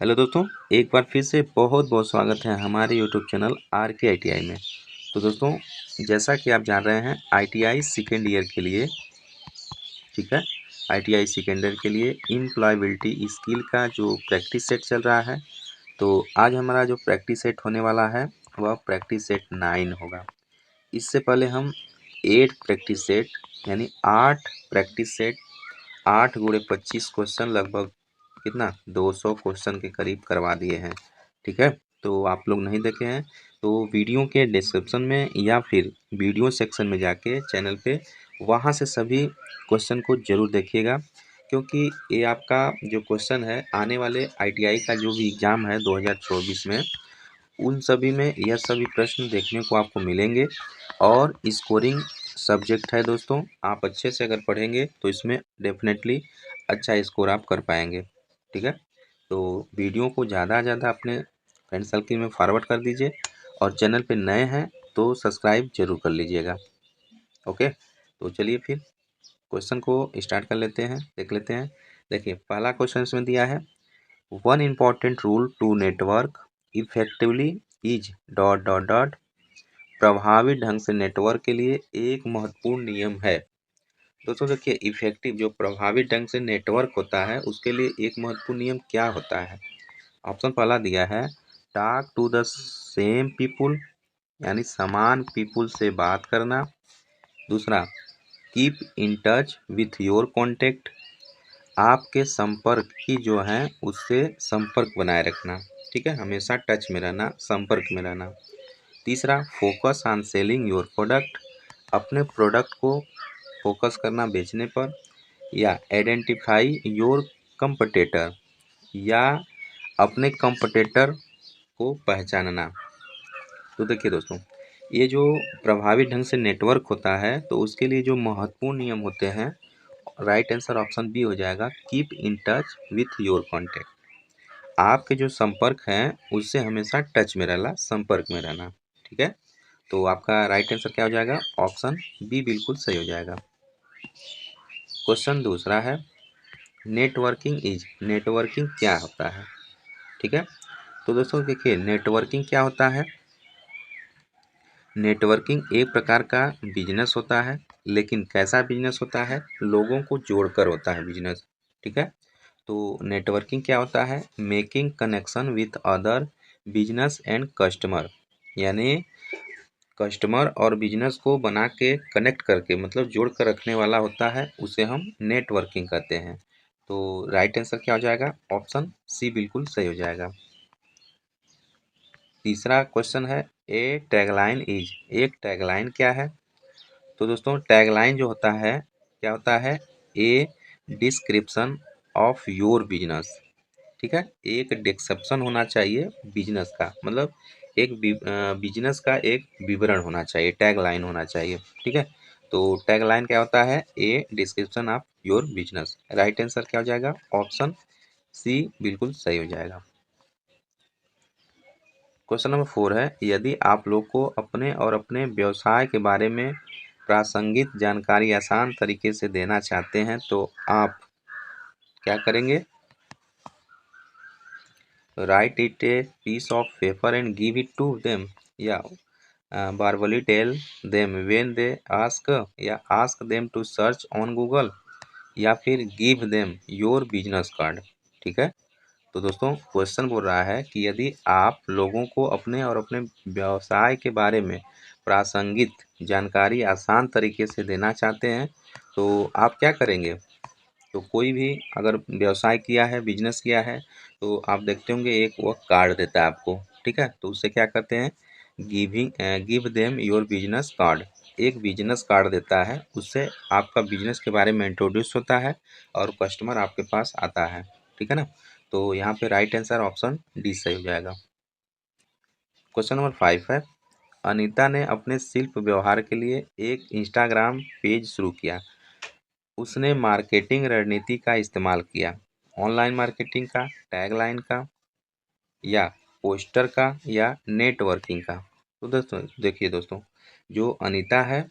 Hello दोस्तों, एक बार फिर से बहुत बहुत स्वागत है हमारे यूट्यूब चैनल आर के आई टी आई में। तो दोस्तों, जैसा कि आप जान रहे हैं ITI सेकेंड ईयर के लिए, ठीक है, ITI सेकेंड ईयर के लिए एम्प्लॉयबिलिटी स्किल का जो प्रैक्टिस सेट चल रहा है। तो आज हमारा जो प्रैक्टिस सेट होने वाला है वह प्रैक्टिस सेट 9 होगा। इससे पहले हम 8 प्रैक्टिस सेट यानी 8 प्रैक्टिस सेट 8 गुणे 25 क्वेश्चन, लगभग कितना 200 क्वेश्चन के करीब करवा दिए हैं। ठीक है, तो आप लोग नहीं देखे हैं तो वीडियो के डिस्क्रिप्शन में या फिर वीडियो सेक्शन में जाके चैनल पे वहाँ से सभी क्वेश्चन को ज़रूर देखिएगा, क्योंकि ये आपका जो क्वेश्चन है आने वाले ITI का जो भी एग्ज़ाम है 2024 में, उन सभी में यह सभी प्रश्न देखने को आपको मिलेंगे। और स्कोरिंग सब्जेक्ट है दोस्तों, आप अच्छे से अगर पढ़ेंगे तो इसमें डेफिनेटली अच्छा स्कोर आप कर पाएंगे। ठीक है, तो वीडियो को ज़्यादा से ज़्यादा अपने फ्रेंड सर्कल में फॉरवर्ड कर दीजिए और चैनल पे नए हैं तो सब्सक्राइब जरूर कर लीजिएगा। ओके, तो चलिए फिर क्वेश्चन को स्टार्ट कर लेते हैं, देख लेते हैं। देखिए, पहला क्वेश्चन इसमें दिया है, one important rule to network effectively is dot dot dot. प्रभावी ढंग से नेटवर्क के लिए एक महत्वपूर्ण नियम है। दोस्तों देखिए, इफेक्टिव जो प्रभावी ढंग से नेटवर्क होता है उसके लिए एक महत्वपूर्ण नियम क्या होता है। ऑप्शन पहला दिया है, talk to the same people यानी समान पीपुल से बात करना। दूसरा, keep in touch with your contact, आपके संपर्क की जो है उससे संपर्क बनाए रखना। ठीक है, हमेशा टच में रहना, संपर्क में रहना। तीसरा, focus on selling your product, अपने प्रोडक्ट को फोकस करना बेचने पर। या आइडेंटिफाई योर कंपटीटर, या अपने कंपटीटर को पहचानना। तो देखिए दोस्तों, ये जो प्रभावी ढंग से नेटवर्क होता है तो उसके लिए जो महत्वपूर्ण नियम होते हैं, राइट आंसर ऑप्शन बी हो जाएगा, keep in touch with your contact. आपके जो संपर्क हैं उससे हमेशा टच में रहना, संपर्क में रहना। ठीक है, तो आपका राइट आंसर क्या हो जाएगा, ऑप्शन बी बिल्कुल सही हो जाएगा। क्वेश्चन दूसरा है, नेटवर्किंग क्या होता है। ठीक है, तो दोस्तों देखिए, नेटवर्किंग क्या होता है। नेटवर्किंग एक प्रकार का बिजनेस होता है, लेकिन कैसा बिजनेस होता है, लोगों को जोड़कर होता है बिजनेस। ठीक है, तो नेटवर्किंग क्या होता है, making connection with other business and customer, यानी कस्टमर और बिजनेस को बना के कनेक्ट करके, मतलब जोड़ कर रखने वाला होता है, उसे हम नेटवर्किंग कहते हैं। तो राइट आंसर क्या हो जाएगा, ऑप्शन सी बिल्कुल सही हो जाएगा। तीसरा क्वेश्चन है, ए टैगलाइन इज, एक टैगलाइन क्या है। तो दोस्तों, टैगलाइन जो होता है क्या होता है, a description of your business. ठीक है, एक डिस्क्रिप्शन होना चाहिए बिजनेस का, मतलब एक बिजनेस का एक विवरण होना चाहिए, टैगलाइन होना चाहिए। ठीक है, तो टैगलाइन क्या होता है, a description of your business. Right answer क्या हो जाएगा, ऑप्शन सी बिल्कुल सही हो जाएगा। क्वेश्चन नंबर 4 है, यदि आप लोग को अपने और अपने व्यवसाय के बारे में प्रासंगिक जानकारी आसान तरीके से देना चाहते हैं तो आप क्या करेंगे। Write it a piece of paper and give it to them, या verbally tell them when they ask, या ask them to search on Google, या फिर give them your business card. ठीक है, तो दोस्तों क्वेश्चन बोल रहा है कि यदि आप लोगों को अपने और अपने व्यवसाय के बारे में प्रासंगिक जानकारी आसान तरीके से देना चाहते हैं तो आप क्या करेंगे। तो कोई भी अगर व्यवसाय किया है, बिजनेस किया है, तो आप देखते होंगे एक वो कार्ड देता है आपको। ठीक है, तो उससे क्या करते हैं, give them your business card, एक बिजनेस कार्ड देता है, उससे आपका बिजनेस के बारे में इंट्रोड्यूस होता है और कस्टमर आपके पास आता है। ठीक है ना, तो यहाँ पे राइट आंसर ऑप्शन डी सही हो जाएगा। क्वेश्चन नंबर 5 है, अनीता ने अपने शिल्प व्यवहार के लिए एक इंस्टाग्राम पेज शुरू किया। उसने मार्केटिंग रणनीति का इस्तेमाल किया, ऑनलाइन मार्केटिंग का, टैगलाइन का, या पोस्टर का, या नेटवर्किंग का। तो दोस्तों देखिए दोस्तों, जो अनीता है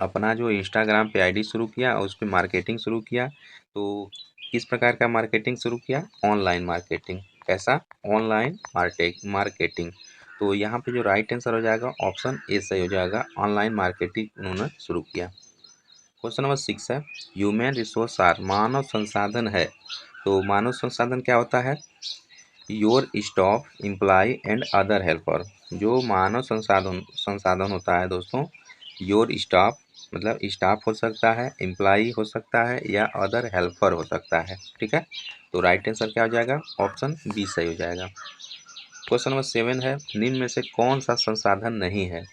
अपना जो इंस्टाग्राम पे आईडी शुरू किया और उस पर मार्केटिंग शुरू किया, तो किस प्रकार का मार्केटिंग शुरू किया, ऑनलाइन मार्केटिंग। कैसा, ऑनलाइन मार्केटिंग। तो यहाँ पे जो राइट आंसर हो जाएगा ऑप्शन ए सही हो जाएगा, ऑनलाइन मार्केटिंग उन्होंने शुरू किया। क्वेश्चन नंबर 6 है, ह्यूमन रिसोर्स आर, मानव संसाधन है। तो मानव संसाधन क्या होता है, your staff, employ and other helper. जो मानव संसाधन संसाधन होता है दोस्तों, योर स्टाफ मतलब स्टाफ हो सकता है, एम्प्लॉय हो सकता है या अदर हेल्पर हो सकता है। ठीक है, तो राइट आंसर क्या हो जाएगा, ऑप्शन बी सही हो जाएगा। क्वेश्चन नंबर 7 है, निम्न में से कौन सा संसाधन नहीं है।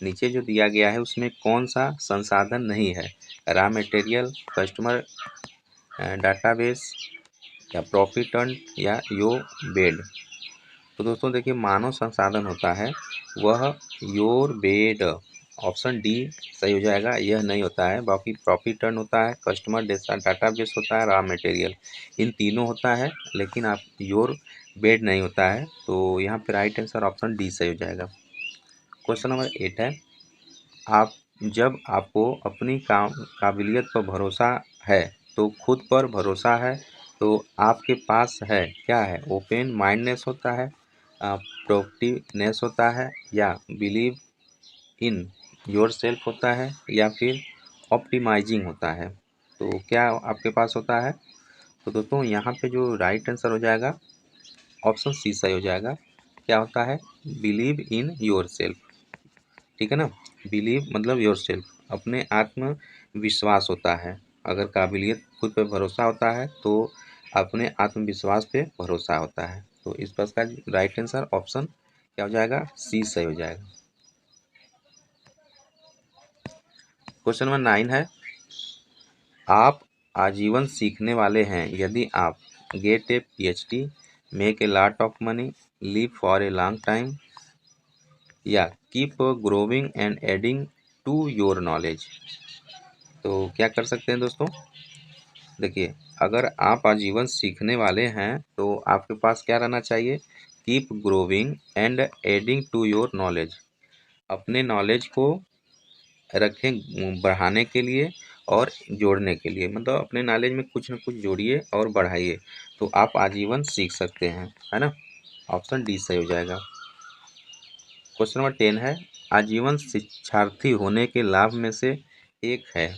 नीचे जो दिया गया है उसमें कौन सा संसाधन नहीं है, रॉ मटेरियल, कस्टमर डाटाबेस या प्रॉफिट अर्न या यो बेड। तो दोस्तों देखिए, मानव संसाधन होता है वह योर बेड, ऑप्शन डी सही हो जाएगा, यह नहीं होता है। बाकी प्रॉफिट अर्न होता है, कस्टमर डाटाबेस होता है, रॉ मटेरियल, इन तीनों होता है, लेकिन आप योर बेड नहीं होता है। तो यहाँ पे राइट आंसर ऑप्शन डी सही हो जाएगा। क्वेश्चन नंबर 8 है, आप जब आपको अपनी काबिलियत पर भरोसा है तो खुद पर भरोसा है, तो आपके पास है क्या है, ओपन माइंडनेस होता है, प्रोएक्टिवनेस होता है या बिलीव इन योर सेल्फ होता है या फिर ऑप्टिमाइजिंग होता है। तो क्या आपके पास होता है, तो दोस्तों यहाँ पे जो राइट आंसर हो जाएगा ऑप्शन सी सही हो जाएगा। क्या होता है, बिलीव इन योर सेल्फ। ठीक है ना, बिलीव मतलब योर सेल्फ, अपने आत्मविश्वास होता है। अगर काबिलियत खुद पे भरोसा होता है तो अपने आत्मविश्वास पे भरोसा होता है। तो इस पर का राइट आंसर ऑप्शन क्या हो जाएगा, सी सही हो जाएगा। क्वेश्चन नंबर 9 है, आप आजीवन सीखने वाले हैं यदि आप get a PhD, make a lot of money, live for a long time या keep growing and adding to your knowledge. तो क्या कर सकते हैं दोस्तों, देखिए, अगर आप आजीवन सीखने वाले हैं तो आपके पास क्या रहना चाहिए, keep growing and adding to your knowledge. अपने नॉलेज को रखें बढ़ाने के लिए और जोड़ने के लिए, मतलब अपने नॉलेज में कुछ न कुछ जोड़िए और बढ़ाइए, तो आप आजीवन सीख सकते हैं, है ना। ऑप्शन डी सही हो जाएगा। क्वेश्चन नंबर 10 है, आजीवन शिक्षार्थी होने के लाभ में से एक है।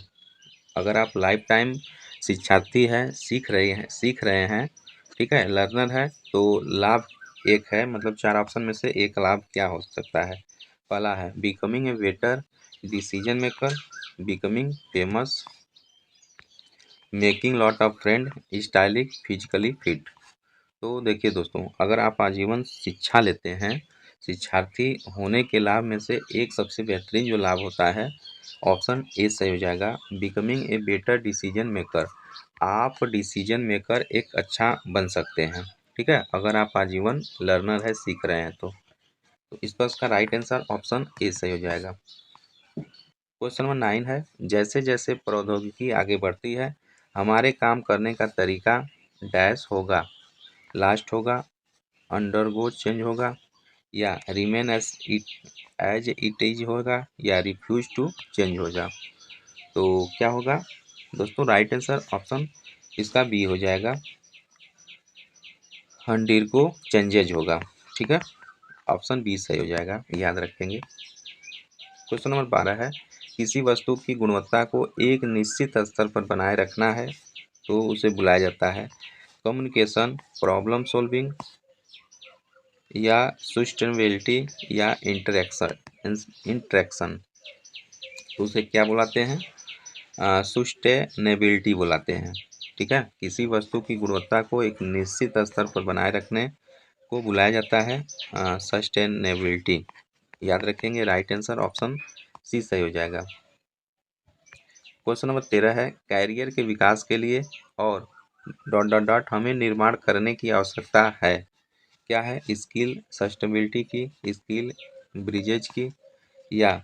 अगर आप लाइफ टाइम शिक्षार्थी हैं, सीख रहे हैं, ठीक है, लर्नर है, तो लाभ एक है, मतलब 4 ऑप्शन में से एक लाभ क्या हो सकता है। पहला है becoming a better decision maker, becoming famous, making lot of friend, stylish, physically fit. तो देखिए दोस्तों, अगर आप आजीवन शिक्षा लेते हैं, शिक्षार्थी होने के लाभ में से एक सबसे बेहतरीन जो लाभ होता है, ऑप्शन ए सही हो जाएगा, becoming a better decision maker. आप डिसीजन मेकर एक अच्छा बन सकते हैं। ठीक है, अगर आप आजीवन लर्नर है, सीख रहे हैं तो इस पर इसका राइट आंसर ऑप्शन ए सही हो जाएगा। क्वेश्चन नंबर 9 है, जैसे जैसे प्रौद्योगिकी आगे बढ़ती है हमारे काम करने का तरीका डैश होगा, लास्ट होगा, अंडरगो चेंज होगा या रिमेन एज इट इज होगा या रिफ्यूज टू चेंज होगा। तो क्या होगा दोस्तों, राइट आंसर ऑप्शन इसका बी हो जाएगा, अंडरगो चेंजेज होगा। ठीक है, ऑप्शन बी सही हो जाएगा, याद रखेंगे। क्वेश्चन नंबर 12 है, किसी वस्तु की गुणवत्ता को एक निश्चित स्तर पर बनाए रखना है तो उसे बुलाया जाता है कम्युनिकेशन, प्रॉब्लम सॉल्विंग या सस्टेनेबिलिटी या इंटरेक्शन। तो उसे क्या बुलाते हैं, सस्टेनेबिलिटी बुलाते हैं। ठीक है, किसी वस्तु की गुणवत्ता को एक निश्चित स्तर पर बनाए रखने को बुलाया जाता है सस्टेनेबिलिटी। याद रखेंगे, राइट आंसर ऑप्शन सी सही हो जाएगा। क्वेश्चन नंबर 13 है, कैरियर के विकास के लिए और डॉट डॉट डॉट हमें निर्माण करने की आवश्यकता है। क्या है, स्किल सस्टेनेबिलिटी की, स्किल ब्रिजेज की या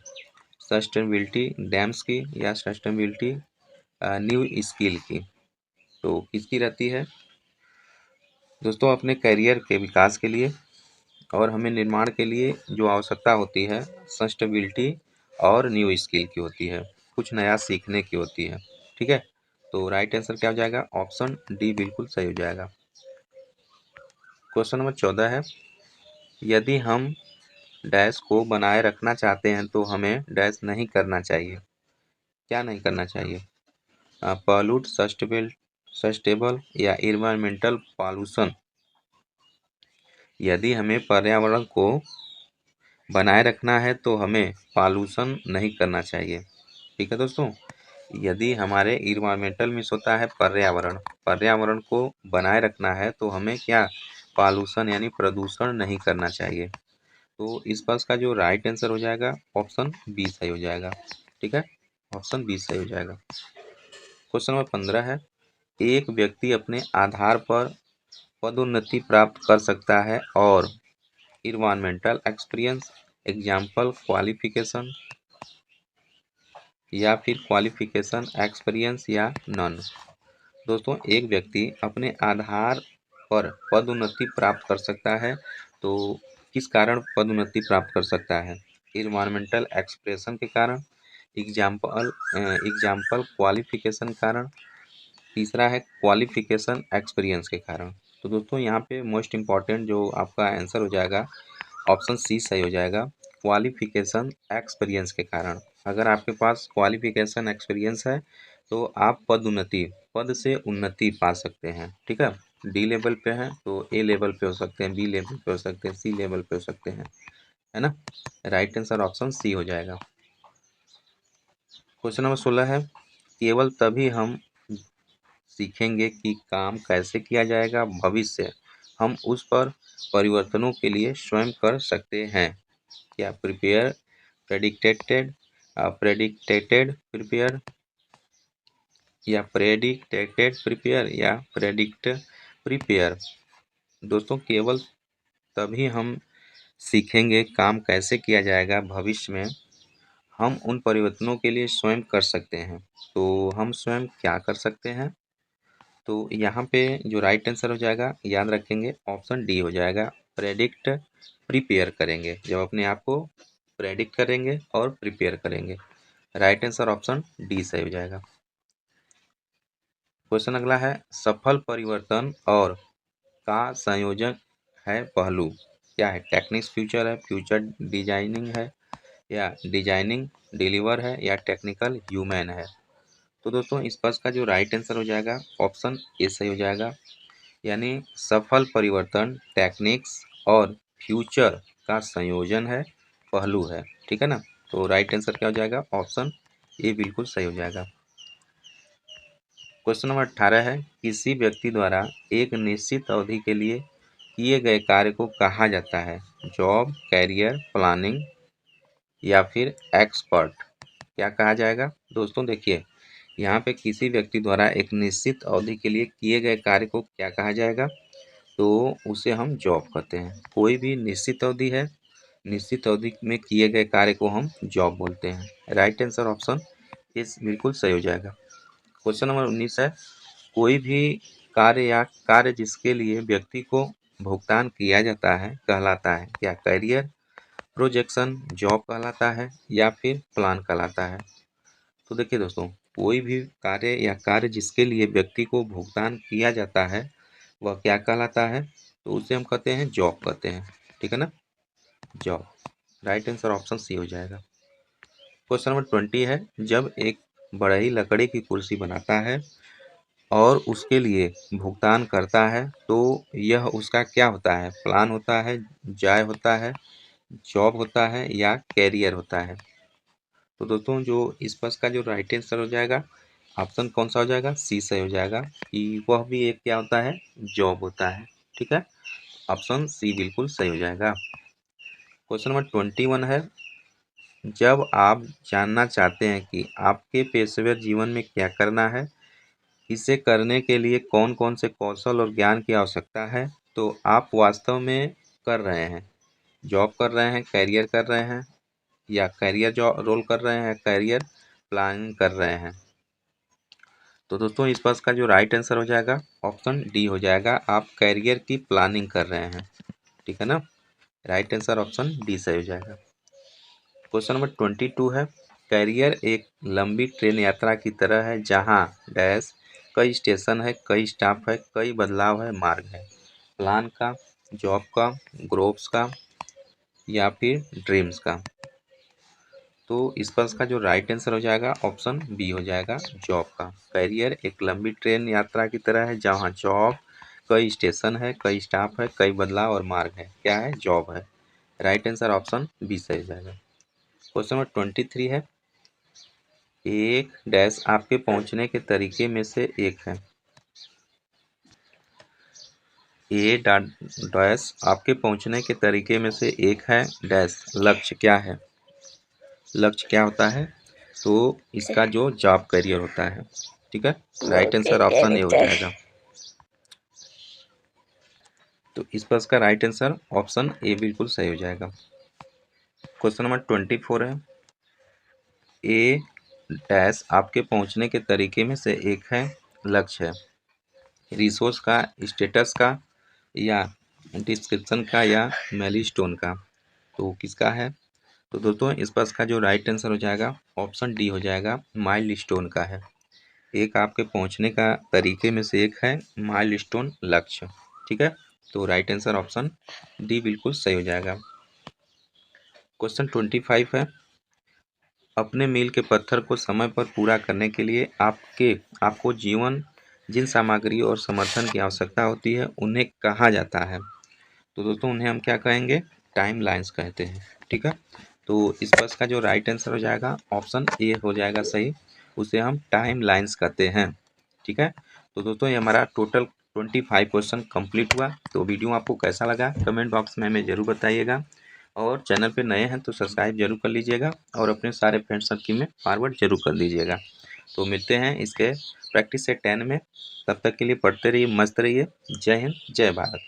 सस्टेनेबिलिटी डैम्स की या सस्टेनेबिलिटी न्यू स्किल की। तो किसकी रहती है दोस्तों, अपने करियर के विकास के लिए और हमें निर्माण के लिए जो आवश्यकता होती है सस्टेनेबिलिटी और न्यू स्किल की होती है, कुछ नया सीखने की होती है। ठीक है, तो राइट आंसर क्या हो जाएगा, ऑप्शन डी बिल्कुल सही हो जाएगा। क्वेश्चन नंबर 14 है, यदि हम डैश को बनाए रखना चाहते हैं तो हमें डैश नहीं करना चाहिए। क्या नहीं करना चाहिए? पॉल्यूट, सस्टेबल या इन्वायरमेंटल पॉल्यूशन। यदि हमें पर्यावरण को बनाए रखना है तो हमें पॉल्यूशन नहीं करना चाहिए। ठीक है दोस्तों, यदि हमारे इन्वायरमेंटल मीन्स होता है पर्यावरण, पर्यावरण को बनाए रखना है तो हमें क्या, पॉल्यूशन यानी प्रदूषण नहीं करना चाहिए। तो इस बात का जो राइट आंसर हो जाएगा ऑप्शन बी सही हो जाएगा। ठीक है, ऑप्शन बी सही हो जाएगा। क्वेश्चन नंबर 15 है, एक व्यक्ति अपने आधार पर पदोन्नति प्राप्त कर सकता है और इन्वायरमेंटल एक्सपीरियंस, एग्जाम्पल क्वालिफिकेशन, या फिर क्वालिफिकेशन, एक्सपीरियंस या नन। दोस्तों, एक व्यक्ति अपने आधार पर पदोन्नति प्राप्त कर सकता है, तो किस कारण पदोन्नति प्राप्त कर सकता है? इन्वायरमेंटल एक्सप्रेशन के कारण, एग्जाम्पल क्वालिफिकेशन कारण, तीसरा है क्वालिफिकेशन एक्सपीरियंस के कारण। तो दोस्तों, यहाँ पे मोस्ट इम्पॉर्टेंट जो आपका आंसर हो जाएगा ऑप्शन सी सही हो जाएगा, क्वालिफिकेशन एक्सपीरियंस के कारण। अगर आपके पास क्वालिफिकेशन एक्सपीरियंस है तो आप पद से उन्नति पा सकते हैं। ठीक है, डी लेवल पे हैं तो ए लेवल पे हो सकते हैं, बी लेवल पे हो सकते हैं, सी लेवल पे हो सकते हैं, है ना। राइट आंसर ऑप्शन सी हो जाएगा। क्वेश्चन नंबर 16 है, केवल तभी हम सीखेंगे कि काम कैसे किया जाएगा भविष्य हम उस पर परिवर्तनों के लिए स्वयं कर सकते हैं। क्या प्रिपेयर, प्रेडिक्टेटेड, प्रेडिक्टेटेड प्रिपेयर, या प्रेडिक्टेटेड प्रिपेयर, या प्रेडिक्ट प्रिपेयर। दोस्तों, केवल तभी हम सीखेंगे काम कैसे किया जाएगा भविष्य में हम उन परिवर्तनों के लिए स्वयं कर सकते हैं। तो हम स्वयं क्या कर सकते हैं? तो यहाँ पे जो राइट आंसर हो जाएगा, याद रखेंगे ऑप्शन डी हो जाएगा, प्रेडिक्ट प्रिपेयर करेंगे। जब अपने आप को प्रेडिक्ट करेंगे और प्रिपेयर करेंगे। राइट आंसर ऑप्शन डी सही हो जाएगा। क्वेश्चन अगला है, सफल परिवर्तन और का संयोजन है पहलू। क्या है? टेक्निक्स फ्यूचर है, फ्यूचर डिजाइनिंग है, या डिजाइनिंग डिलीवर है, या टेक्निकल ह्यूमन है। तो दोस्तों, इस पर का जो राइट आंसर हो जाएगा ऑप्शन ए सही हो जाएगा, यानी सफल परिवर्तन टेक्निक्स और फ्यूचर का संयोजन है, पहलू है। ठीक है ना, तो राइट आंसर क्या हो जाएगा? ऑप्शन ए बिल्कुल सही हो जाएगा। क्वेश्चन नंबर 18 है, किसी व्यक्ति द्वारा एक निश्चित अवधि के लिए किए गए कार्य को कहा जाता है? जॉब, कैरियर, प्लानिंग, या फिर एक्सपर्ट। क्या कहा जाएगा? दोस्तों देखिए, यहाँ पे किसी व्यक्ति द्वारा एक निश्चित अवधि के लिए किए गए कार्य को क्या कहा जाएगा? तो उसे हम जॉब कहते हैं। कोई भी निश्चित अवधि है, निश्चित अवधि में किए गए कार्य को हम जॉब बोलते हैं। राइट आंसर ऑप्शन इस बिल्कुल सही हो जाएगा। क्वेश्चन नंबर 19 है, कोई भी कार्य या कार्य जिसके लिए व्यक्ति को भुगतान किया जाता है कहलाता है? क्या करियर, प्रोजेक्शन, जॉब कहलाता है, या फिर प्लान कहलाता है? तो देखिए दोस्तों, कोई भी कार्य या कार्य जिसके लिए व्यक्ति को भुगतान किया जाता है वह क्या कहलाता है? तो उसे हम कहते हैं जॉब कहते हैं। ठीक है ना, job. Right answer option C हो जाएगा। क्वेश्चन नंबर 20 है, जब एक बढ़ई लकड़ी की कुर्सी बनाता है और उसके लिए भुगतान करता है तो यह उसका क्या होता है? प्लान होता है, जाय होता है, जॉब होता है, या कैरियर होता है? तो दोस्तों, जो इस प्रश्न का जो राइट आंसर हो जाएगा ऑप्शन कौन सा हो जाएगा? सी सही हो जाएगा, कि वह भी एक क्या होता है? जॉब होता है। ठीक है, ऑप्शन सी बिल्कुल सही हो जाएगा। क्वेश्चन नंबर 21 है, जब आप जानना चाहते हैं कि आपके पेशेवर जीवन में क्या करना है, इसे करने के लिए कौन कौन से कौशल और ज्ञान की आवश्यकता है, तो आप वास्तव में कर रहे हैं, जॉब कर रहे हैं, कैरियर कर रहे हैं, या कैरियर जॉब रोल कर रहे हैं, कैरियर प्लानिंग कर रहे हैं। तो दोस्तों, इस प्रश्न का जो राइट आंसर हो जाएगा ऑप्शन डी हो जाएगा, आप कैरियर की प्लानिंग कर रहे हैं। ठीक है ना, राइट आंसर ऑप्शन डी सही हो जाएगा। क्वेश्चन नंबर 22 है, कैरियर एक लंबी ट्रेन यात्रा की तरह है जहां डैश कई स्टेशन है, कई स्टॉप है, कई बदलाव है, मार्ग है। प्लान का जॉब का, ग्रोव्स का या फिर ड्रीम्स का। तो इस पर का जो राइट आंसर हो जाएगा ऑप्शन बी हो जाएगा, जॉब का। कैरियर एक लंबी ट्रेन यात्रा की तरह है जहाँ जॉब कई स्टेशन है, कई स्टाफ है, कई बदलाव और मार्ग है। क्या है? जॉब है। राइट आंसर ऑप्शन बी सही हो जाएगा। क्वेश्चन नंबर 23 है, एक डैश आपके पहुंचने के तरीके में से एक है। ए डैश आपके पहुंचने के तरीके में से एक है डैश लक्ष्य। क्या है? लक्ष्य क्या होता है? तो इसका जो जॉब करियर होता है। ठीक है, राइट आंसर ऑप्शन ए हो जाएगा। तो इस पर इसका राइट आंसर ऑप्शन ए बिल्कुल सही हो जाएगा। क्वेश्चन नंबर 24 है, ए डैश आपके पहुंचने के तरीके में से एक है लक्ष्य है। रिसोर्स का, स्टेटस का या डिस्क्रिप्शन का या माइलस्टोन का। तो किसका है? तो दोस्तों इस पर इसका जो राइट आंसर हो जाएगा ऑप्शन डी हो जाएगा, माइलस्टोन का है। एक आपके पहुंचने का तरीके में से एक है माइलस्टोन लक्ष्य। ठीक है, तो राइट आंसर ऑप्शन डी बिल्कुल सही हो जाएगा। क्वेश्चन 25 है, अपने मील के पत्थर को समय पर पूरा करने के लिए आपको जीवन जिन सामग्री और समर्थन की आवश्यकता होती है उन्हें कहा जाता है। तो दोस्तों उन्हें हम क्या कहेंगे? टाइम लाइन्स कहते हैं। ठीक है, तो इस बस का जो राइट आंसर हो जाएगा ऑप्शन ए हो जाएगा सही, उसे हम टाइम लाइन्स कहते हैं। ठीक है, तो दोस्तों ये हमारा टोटल 25 क्वेश्चन कंप्लीट हुआ। तो वीडियो आपको कैसा लगा कमेंट बॉक्स में हमें ज़रूर बताइएगा, और चैनल पे नए हैं तो सब्सक्राइब जरूर कर लीजिएगा और अपने सारे फ्रेंड सर्किल में फॉरवर्ड जरूर कर दीजिएगा। तो मिलते हैं इसके प्रैक्टिस से 10 में। तब तक के लिए पढ़ते रहिए, मस्त रहिए। जय हिंद, जय भारत।